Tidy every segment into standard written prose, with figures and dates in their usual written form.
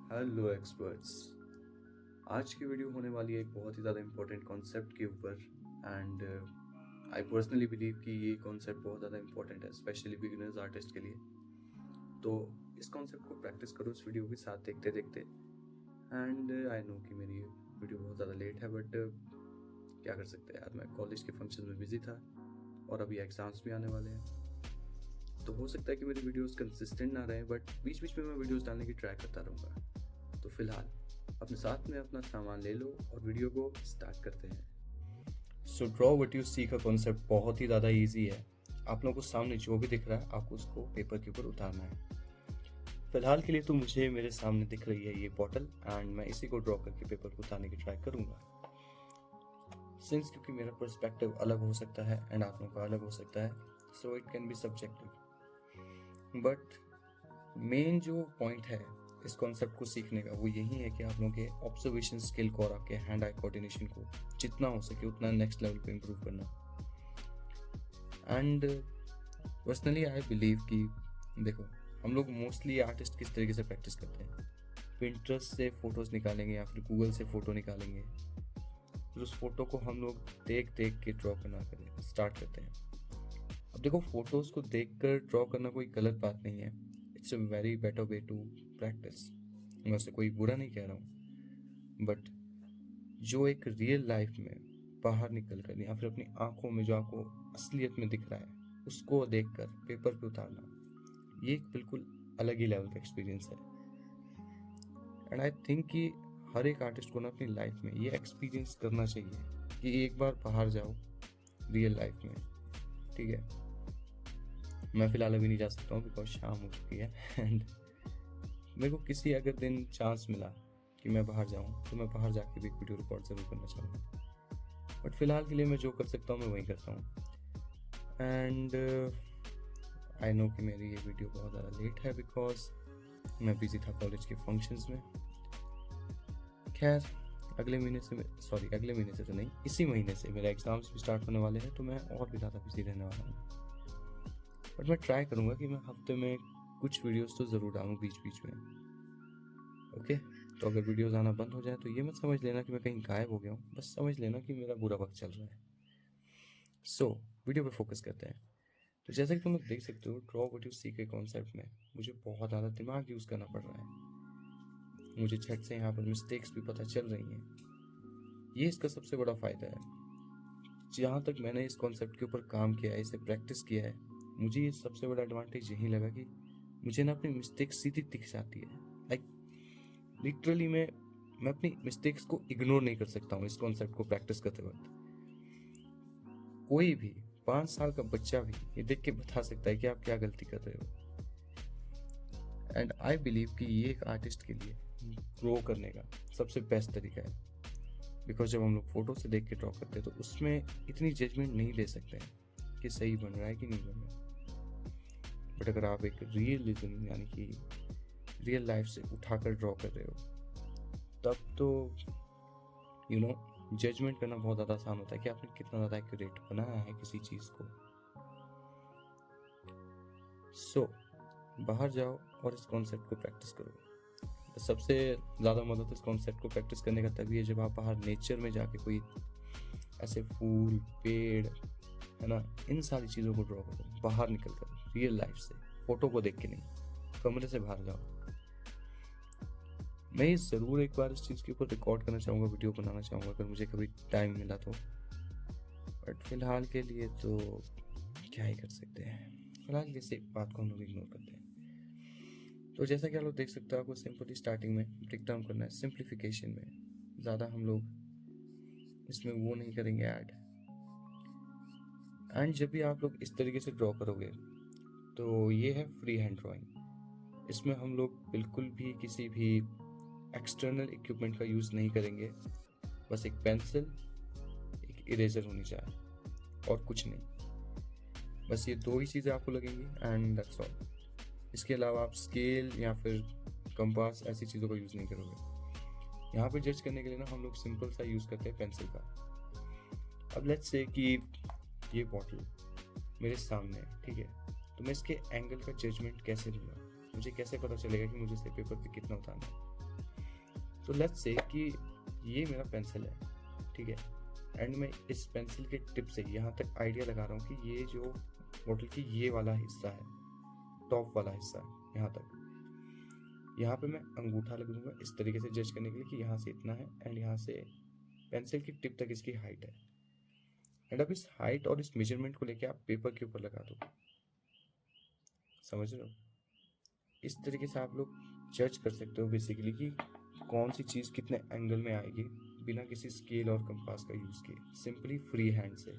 Hello experts. आज की video होने वाली है एक बहुत ही ज़्यादा इम्पोर्टेंट कॉन्सेप्ट के ऊपर एंड आई पर्सनली बिलीव कि ये कॉन्सेप्ट बहुत ज़्यादा इम्पोर्टेंट है स्पेशली बिगिनर्स आर्टिस्ट के लिए। तो इस कॉन्सेप्ट को प्रैक्टिस करो इस वीडियो के साथ देखते देखते। एंड आई नो कि मेरी वीडियो बहुत ज़्यादा लेट है बट क्या कर सकते हैं यार, मैं कॉलेज के फंक्शन में बिजी था और अभी एग्ज़ाम्स भी आने वाले हैं। तो हो सकता है कि मेरी वीडियोस कंसिस्टेंट ना रहे बट बीच बीच में मैं वीडियोस डालने की ट्राई करता रहूँगा। तो फिलहाल अपने साथ में अपना सामान ले लो और वीडियो को स्टार्ट करते हैं। सो ड्रॉ व्हाट यू सी का कॉन्सेप्ट बहुत ही ज़्यादा इजी है। आप लोगों को सामने जो भी दिख रहा है आपको उसको पेपर के ऊपर उतारना है। फिलहाल के लिए तो मुझे मेरे सामने दिख रही है ये बॉटल एंड मैं इसी को ड्रॉ करके पेपर को उतारने की ट्राई करूँगा। सिंस क्योंकि मेरा पर्सपेक्टिव अलग हो सकता है एंड आप लोगों का अलग हो सकता है, so it can be subjective. But main जो पॉइंट है इस कॉन्सेप्ट को सीखने का वो यही है कि आप लोगों के ऑब्जर्वेशन स्किल को और आपके हैंड आई कोऑर्डिनेशन को जितना हो सके उतना नेक्स्ट लेवल पे इम्प्रूव करना। एंड पर्सनली आई बिलीव कि देखो, हम लोग मोस्टली आर्टिस्ट किस तरीके से प्रैक्टिस करते हैं, पिंटरेस्ट से फोटोज निकालेंगे या फिर गूगल से फोटो निकालेंगे, फिर उस फोटो को हम लोग देख देख के ड्रॉ करना करें स्टार्ट करते हैं। अब देखो, फोटोज को देख कर ड्रॉ करना कोई गलत बात नहीं है, it's a very better way to practise. मैं उससे कोई बुरा नहीं कह रहा हूँ, बट जो एक रियल लाइफ में बाहर निकल कर या फिर अपनी आंखों में जो आपको असलियत में दिख रहा है उसको देख कर पेपर पे उतारना, ये एक बिल्कुल अलग ही लेवल का एक्सपीरियंस है। एंड आई थिंक कि हर एक आर्टिस्ट को ना अपनी लाइफ में ये एक्सपीरियंस करना चाहिए कि एक बार बाहर जाओ रियल लाइफ में। ठीक है, मैं फिलहाल अभी नहीं जा सकता हूँ बिकॉज शाम हो चुकी है एंड मेरे को किसी अगर दिन चांस मिला कि मैं बाहर जाऊँ तो मैं बाहर जाके भी एक वीडियो रिकॉर्ड ज़रूर करना चाहूँगा। बट फिलहाल के लिए मैं जो कर सकता हूँ मैं वही करता हूँ। एंड आई नो कि मेरी ये वीडियो बहुत ज़्यादा लेट है बिकॉज मैं बिजी था कॉलेज के फंक्शंस में। खैर, अगले महीने से तो नहीं, इसी महीने से मेरे एग्ज़ाम्स भी स्टार्ट होने वाले हैं तो मैं और भी ज़्यादा बिजी रहने वाला हूँ। बट मैं ट्राई करूँगा कि मैं हफ्ते में कुछ वीडियोस तो ज़रूर डालूँ बीच बीच में। ओके, तो अगर वीडियोस आना बंद हो जाए तो ये मत समझ लेना कि मैं कहीं गायब हो गया हूँ, बस समझ लेना कि मेरा बुरा वक्त चल रहा है। सो वीडियो पे फोकस करते हैं। तो जैसा कि तुम लोग देख सकते हो, ड्रॉ व्हाट यू सी के कॉन्सेप्ट में मुझे बहुत ज़्यादा दिमाग यूज़ करना पड़ रहा है। मुझे झट से यहाँ पर मिस्टेक्स भी पता चल रही हैं। ये इसका सबसे बड़ा फ़ायदा है। जहाँ तक मैंने इस कॉन्सेप्ट के ऊपर काम किया है, इसे प्रैक्टिस किया है, मुझे ये सबसे बड़ा एडवांटेज यही लगा कि मुझे ना अपनी मिस्टेक सीधी दिख जाती है। लाइक लिटरली मैं अपनी मिस्टेक्स को इग्नोर नहीं कर सकता हूँ इस कॉन्सेप्ट को प्रैक्टिस करते वक्त। कोई भी 5 साल का बच्चा भी ये देख के बता सकता है कि आप क्या गलती कर रहे हो। एंड आई बिलीव कि ये एक आर्टिस्ट के लिए ग्रो करने का सबसे बेस्ट तरीका है। बिकॉज जब हम लोग फोटो से देख के ड्रॉ करते हैं तो उसमें इतनी जजमेंट नहीं दे सकते हैं कि सही बन रहा है कि नहीं बन रहा है। बट अगर आप एक रियलिज्म यानी कि रियल लाइफ से उठाकर ड्रॉ कर रहे हो तब तो जजमेंट करना बहुत ज़्यादा आसान होता है कि आपने कितना ज़्यादा एक्यूरेट बनाया है किसी चीज़ को। सो बाहर जाओ और इस कॉन्सेप्ट को प्रैक्टिस करो। सबसे ज़्यादा मदद इस कॉन्सेप्ट को प्रैक्टिस करने का तभी है जब आप बाहर नेचर में जाके कोई ऐसे फूल, पेड़, है ना, इन सारी चीज़ों को ड्रॉ करो बाहर निकल कर, रियल लाइफ से, फोटो को देख के नहीं, कमरे से बाहर जाओ। मैं ये ज़रूर एक बार इस चीज़ के ऊपर रिकॉर्ड करना चाहूँगा, वीडियो बनाना चाहूँगा अगर मुझे कभी टाइम मिला तो। बट फिलहाल के लिए तो क्या ही कर सकते हैं, फिलहाल इस बात को हम लोग इग्नोर करते हैं। तो जैसा कि आप लोग देख सकते हो, आपको सिंपली स्टार्टिंग में ब्रेक डाउन करना है सिंप्लीफिकेशन में। ज़्यादा हम लोग इसमें वो नहीं करेंगे ऐड। एंड जब भी आप लोग इस तरीके से ड्रॉ करोगे तो ये है फ्री हैंड ड्राइंग। इसमें हम लोग बिल्कुल भी किसी भी एक्सटर्नल इक्विपमेंट का यूज़ नहीं करेंगे। बस एक पेंसिल, एक इरेजर होनी चाहिए और कुछ नहीं। बस ये दो ही चीज़ें आपको लगेंगी एंड दैट्स ऑल। इसके अलावा आप स्केल या फिर कंपास ऐसी चीज़ों का यूज़ नहीं करोगे। यहाँ पे जज करने के लिए ना हम लोग सिंपल सा यूज़ करते हैं पेंसिल का। अब लेट्स से कि ये बॉटल मेरे सामने है, ठीक है, तो मैं इसके एंगल का जजमेंट कैसे लूँगा? मुझे कैसे पता चलेगा कि मुझे इसे पेपर पे कितना उतारना है? तो लेट्स से कि ये मेरा पेंसिल है, ठीक है, एंड मैं इस पेंसिल के टिप से यहाँ तक आइडिया लगा रहा हूँ कि ये जो बॉटल की ये वाला हिस्सा है, टॉप वाला हिस्सा है, यहाँ तक, यहाँ पे मैं अंगूठा लगूंगा इस तरीके से जज करने के लिए कि यहाँ से इतना है एंड यहाँ से पेंसिल की टिप तक इसकी हाइट है। एंड अब इस हाइट और इस मेजरमेंट को लेके आप पेपर के ऊपर लगा दो, समझ रहे हो? इस तरीके से आप लोग जज कर सकते हो बेसिकली कि कौन सी चीज़ कितने एंगल में आएगी बिना किसी स्केल और कंपास का यूज़ किए, सिंपली फ्री हैंड से।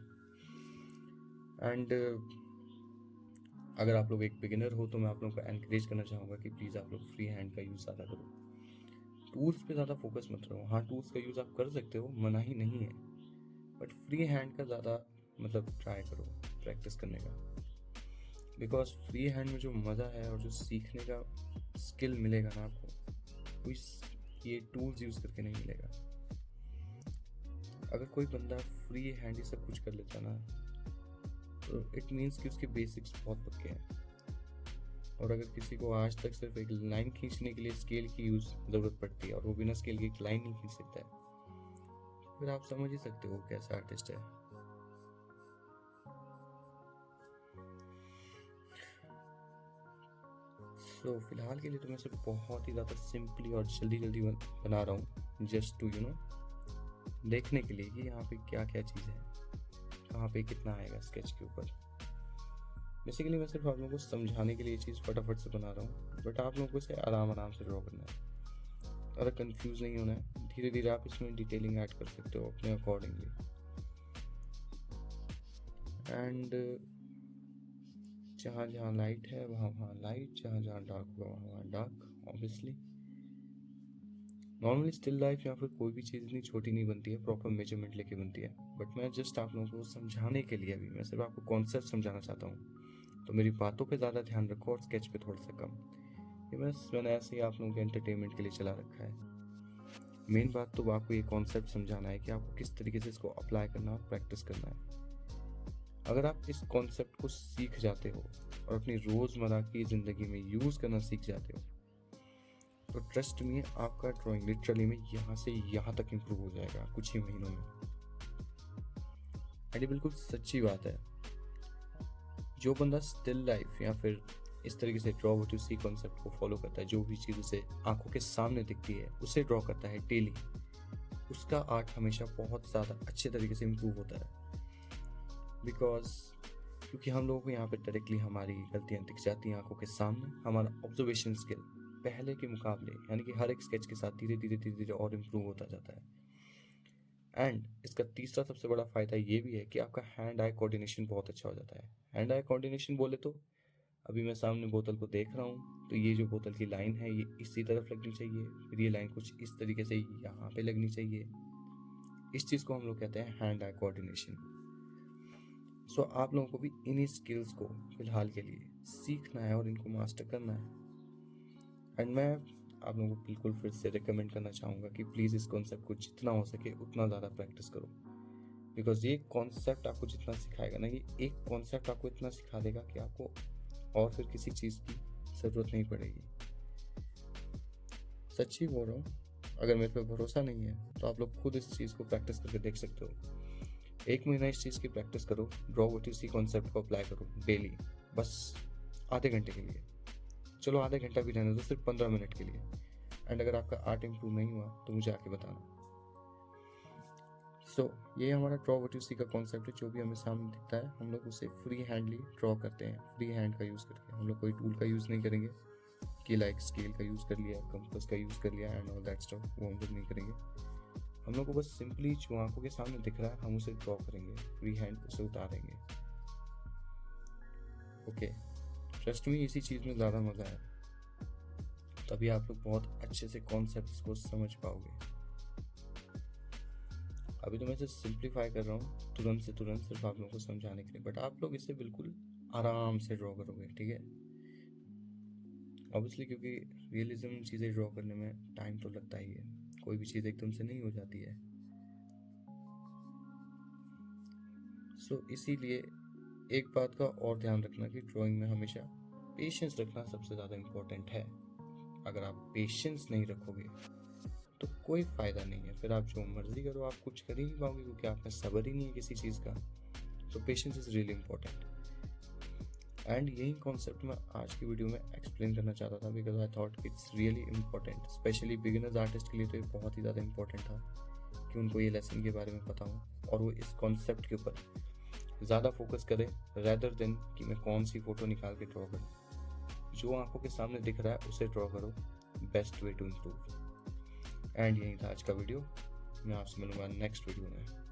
एंड अगर आप लोग एक बिगिनर हो तो मैं आप लोगों को एनकरेज करना चाहूँगा कि प्लीज़ आप लोग फ्री हैंड का यूज़ ज़्यादा करो, टूल्स पे ज़्यादा फोकस मत रहो। हाँ, टूल्स का यूज़ आप कर सकते हो, मना ही नहीं है, बट फ्री हैंड का ज़्यादा मतलब ट्राई करो प्रैक्टिस करने का, बिकॉज फ्री हैंड में जो मज़ा है और जो सीखने का स्किल मिलेगा ना आपको, कोई ये टूल्स यूज़ करके नहीं मिलेगा। अगर कोई बंदा फ्री हैंड ही सब कुछ कर लेता ना, तो इट मीन्स कि उसके बेसिक्स बहुत पक्के हैं। और अगर किसी को आज तक सिर्फ एक लाइन खींचने के लिए स्केल की ज़रूरत पड़ती है और वो बिना स्केल की एक लाइन नहीं खींच सकता है, फिर आप समझ ही सकते हो कैसा आर्टिस्ट है। तो फिलहाल के लिए तो मैं सिर्फ बहुत ही ज़्यादा सिंपली और जल्दी जल्दी बना रहा हूँ, जस्ट टू देखने के लिए कि यहाँ पे क्या क्या चीज़ है, कहाँ पे कितना आएगा स्केच के ऊपर। बेसिकली मैं सिर्फ आप लोगों को समझाने के लिए ये चीज़ फटाफट से बना रहा हूँ, बट आप लोगों को इसे आराम आराम से ड्रॉ करना है, ज़्यादा कंफ्यूज नहीं होना है। धीरे धीरे आप इसमें डिटेलिंग ऐड कर सकते हो अपने अकॉर्डिंगली। एंड जहाँ जहाँ लाइट है वहाँ वहाँ लाइट, जहाँ जहाँ डार्क होगा वहाँ वहाँ dark. Obviously normally still life या फिर कोई भी चीज़ इतनी छोटी नहीं बनती है, प्रॉपर मेजरमेंट लेके बनती है, बट मैं जस्ट आप लोगों को समझाने के लिए, अभी मैं सिर्फ आपको कॉन्सेप्ट समझाना चाहता हूँ, तो मेरी बातों पे ज़्यादा ध्यान रखो और स्केच पे थोड़ा सा कम। ये मैंने ऐसे ही आप लोगों के एंटरटेनमेंट के लिए चला रखा है। मेन बात तो आपको ये कॉन्सेप्ट समझाना है कि आपको किस तरीके से इसको अप्लाई करना और प्रैक्टिस करना है। अगर आप इस कॉन्सेप्ट को सीख जाते हो और अपनी रोज़मर्रा की ज़िंदगी में यूज़ करना सीख जाते हो, तो ट्रस्ट मी, आपका ड्राइंग लिटरली में यहाँ से यहाँ तक इम्प्रूव हो जाएगा कुछ ही महीनों में। एंड ये बिल्कुल सच्ची बात है। जो बंदा स्टिल लाइफ या फिर इस तरीके से draw what you see concept को फॉलो करता है, जो भी चीज़ उसे आंखों के सामने दिखती है उसे ड्रॉ करता है डेली, उसका आर्ट हमेशा बहुत ज़्यादा अच्छे तरीके से इम्प्रूव होता है। बिकॉज क्योंकि हम लोगों को यहाँ पे डायरेक्टली हमारी गलतियाँ दिख जाती हैं आंखों के सामने, हमारा ऑब्जर्वेशन स्किल पहले के मुकाबले यानी कि हर एक स्केच के साथ धीरे धीरे धीरे धीरे और इम्प्रूव होता जाता है। एंड इसका तीसरा सबसे बड़ा फ़ायदा ये भी है कि आपका हैंड आई कोऑर्डिनेशन बहुत अच्छा हो जाता है। हैंड आई कोऑर्डिनेशन बोले तो अभी मैं सामने बोतल को देख रहा हूँ, तो ये जो बोतल की लाइन है ये इसी तरफ लगनी चाहिए, फिर ये लाइन कुछ इस तरीके से यहाँ पे लगनी चाहिए। इस चीज़ को हम लोग कहते हैं हैंड आई कोऑर्डिनेशन। सो आप लोगों को भी इन्हीं स्किल्स को फिलहाल के लिए सीखना है और इनको मास्टर करना है। एंड मैं आप लोगों को बिल्कुल फिर से रिकमेंड करना चाहूँगा कि प्लीज़ इस कॉन्सेप्ट को जितना हो सके उतना ज़्यादा प्रैक्टिस करो, बिकॉज ये कॉन्सेप्ट आपको जितना सिखाएगा ना, ये एक कॉन्सेप्ट आपको इतना सिखा देगा कि आपको और फिर किसी चीज़ की ज़रूरत नहीं पड़ेगी। सच्ची बोल रहा हूँ, अगर मेरे पे भरोसा नहीं है तो आप लोग खुद इस चीज़ को प्रैक्टिस करके देख सकते हो। 1 महीना इस चीज़ की प्रैक्टिस करो, draw what you see concept को अप्लाई करो डेली, बस आधे घंटे के लिए, चलो आधे घंटा भी रहने दो, सिर्फ 15 मिनट के लिए। एंड अगर आपका आर्ट इम्प्रूव नहीं हुआ तो मुझे आके बताना। सो ये हमारा ड्रॉ व्हाट यू सी का कॉन्सेप्ट है। जो भी हमें सामने दिखता है हम लोग उसे फ्री हैंडली ड्रॉ करते हैं, फ्री हैंड का यूज़ करके। हम लोग कोई टूल का यूज़ नहीं करेंगे कि लाइक स्केल का यूज़ कर लिया, कंपास का यूज़ कर लिया एंड ऑल दैट स्टफ, वो हम लोग नहीं करेंगे। हम लोग को बस सिंपली जो आंखों के सामने दिख रहा है हम उसे ड्रॉ करेंगे, फ्री हैंड उसे उतारेंगे। ओके, ट्रस्ट मी, इसी चीज़ में ज़्यादा मज़ा है, तभी आप लोग बहुत अच्छे से कॉन्सेप्ट्स को समझ पाओगे। अभी तो मैं इसे सिंप्लीफाई कर रहा हूँ तुरंत से तुरंत, सिर्फ आप लोगों को समझाने के लिए, बट आप लोग इसे बिल्कुल आराम से ड्रॉ करोगे, ठीक है? ऑब्वियसली क्योंकि रियलिज्म चीज़ें ड्रॉ करने में टाइम तो लगता ही है, कोई भी चीज़ एकदम से नहीं हो जाती है। सो इसीलिए एक बात का और ध्यान रखना कि ड्राइंग में हमेशा पेशेंस रखना सबसे ज़्यादा इम्पोर्टेंट है। अगर आप पेशेंस नहीं रखोगे तो कोई फ़ायदा नहीं है। फिर आप जो मर्ज़ी करो, आप कुछ कर ही नहीं पाओगे, क्योंकि आप में सब्र ही नहीं है किसी चीज़ का। तो patience is really important. And यही कॉन्सेप्ट मैं आज की वीडियो में एक्सप्लेन करना चाहता था, because I thought it's really important. Specially beginners artist के लिए तो ये बहुत ही ज़्यादा इम्पोर्टेंट था कि उनको ये लेसन के बारे में पता हो और वो इस कॉन्सेप्ट के ऊपर ज़्यादा फोकस करें, रैदर देन कि मैं कौन सी फ़ोटो निकाल के ड्रॉ करूँ। जो आंखों के सामने दिख रहा है उसे ड्रॉ करो, best way to improve. And यही था आज का वीडियो। मैं आपसे मिलूंगा नेक्स्ट वीडियो में।